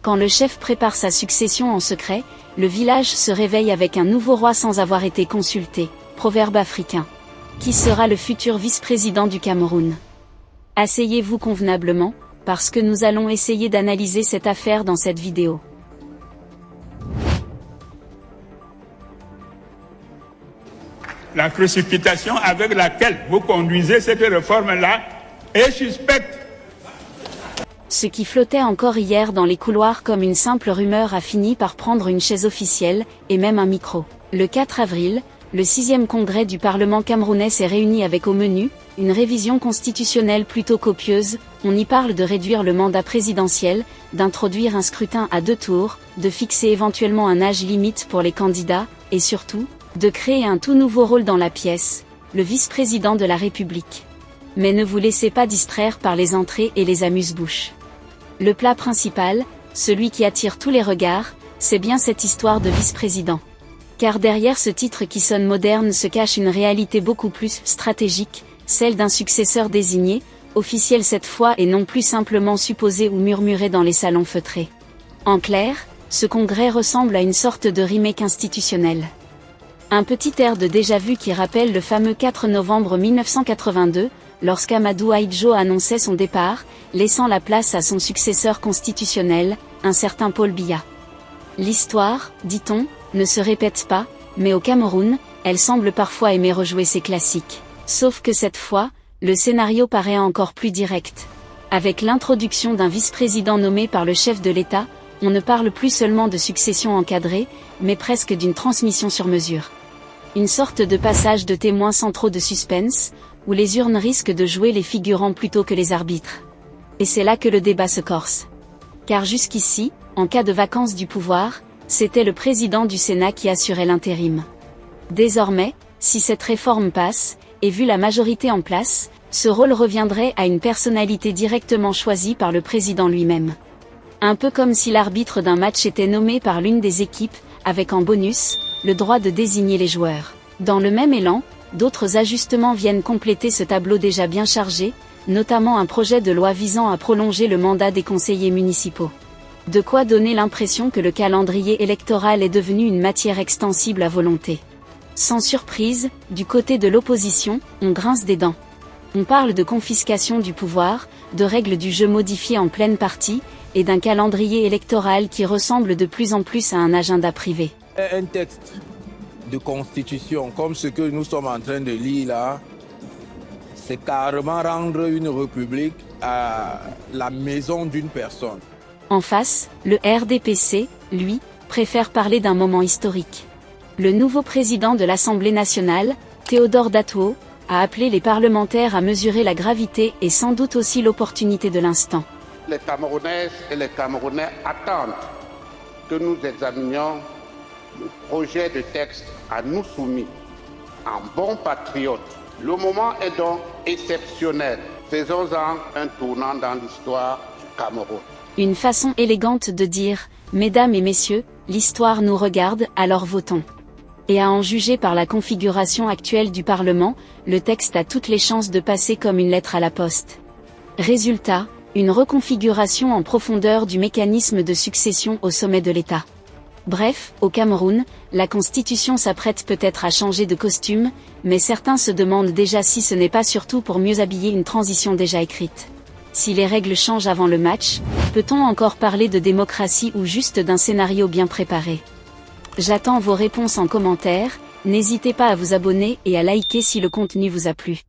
Quand le chef prépare sa succession en secret, le village se réveille avec un nouveau roi sans avoir été consulté. Proverbe africain. Qui sera le futur vice-président du Cameroun? Asseyez-vous convenablement, parce que nous allons essayer d'analyser cette affaire dans cette vidéo. La précipitation avec laquelle vous conduisez cette réforme-là est suspecte. Ce qui flottait encore hier dans les couloirs comme une simple rumeur a fini par prendre une chaise officielle, et même un micro. Le 4 avril, le 6e congrès du Parlement camerounais s'est réuni avec au menu, une révision constitutionnelle plutôt copieuse. On y parle de réduire le mandat présidentiel, d'introduire un scrutin à 2 tours, de fixer éventuellement un âge limite pour les candidats, et surtout, de créer un tout nouveau rôle dans la pièce, le vice-président de la République. Mais ne vous laissez pas distraire par les entrées et les amuse-bouches. Le plat principal, celui qui attire tous les regards, c'est bien cette histoire de vice-président. Car derrière ce titre qui sonne moderne se cache une réalité beaucoup plus stratégique, celle d'un successeur désigné, officiel cette fois et non plus simplement supposé ou murmuré dans les salons feutrés. En clair, ce congrès ressemble à une sorte de remake institutionnel. Un petit air de déjà-vu qui rappelle le fameux 4 novembre 1982, lorsqu'Amadou Ahidjo annonçait son départ, laissant la place à son successeur constitutionnel, un certain Paul Biya. L'histoire, dit-on, ne se répète pas, mais au Cameroun, elle semble parfois aimer rejouer ses classiques. Sauf que cette fois, le scénario paraît encore plus direct. Avec l'introduction d'un vice-président nommé par le chef de l'État, on ne parle plus seulement de succession encadrée, mais presque d'une transmission sur mesure. Une sorte de passage de témoins sans trop de suspense, où les urnes risquent de jouer les figurants plutôt que les arbitres. Et c'est là que le débat se corse. Car jusqu'ici, en cas de vacance du pouvoir, c'était le président du Sénat qui assurait l'intérim. Désormais, si cette réforme passe, et vu la majorité en place, ce rôle reviendrait à une personnalité directement choisie par le président lui-même. Un peu comme si l'arbitre d'un match était nommé par l'une des équipes, avec en bonus, le droit de désigner les joueurs. Dans le même élan, d'autres ajustements viennent compléter ce tableau déjà bien chargé, notamment un projet de loi visant à prolonger le mandat des conseillers municipaux. De quoi donner l'impression que le calendrier électoral est devenu une matière extensible à volonté. Sans surprise, du côté de l'opposition, on grince des dents. On parle de confiscation du pouvoir, de règles du jeu modifiées en pleine partie, et d'un calendrier électoral qui ressemble de plus en plus à un agenda privé. Un texte de constitution comme ce que nous sommes en train de lire là, c'est carrément rendre une république à la maison d'une personne. En face, le RDPC, lui, préfère parler d'un moment historique. Le nouveau président de l'Assemblée nationale, Théodore Dattouo, a appelé les parlementaires à mesurer la gravité et sans doute aussi l'opportunité de l'instant. Les Camerounaises et les Camerounais attendent que nous examinions le projet de texte à nous soumis. En bon patriote, le moment est donc exceptionnel. Faisons-en un tournant dans l'histoire du Cameroun. Une façon élégante de dire, mesdames et messieurs, l'histoire nous regarde, alors votons. Et à en juger par la configuration actuelle du Parlement, le texte a toutes les chances de passer comme une lettre à la poste. Résultat, une reconfiguration en profondeur du mécanisme de succession au sommet de l'État. Bref, au Cameroun, la Constitution s'apprête peut-être à changer de costume, mais certains se demandent déjà si ce n'est pas surtout pour mieux habiller une transition déjà écrite. Si les règles changent avant le match, peut-on encore parler de démocratie ou juste d'un scénario bien préparé? J'attends vos réponses en commentaire, n'hésitez pas à vous abonner et à liker si le contenu vous a plu.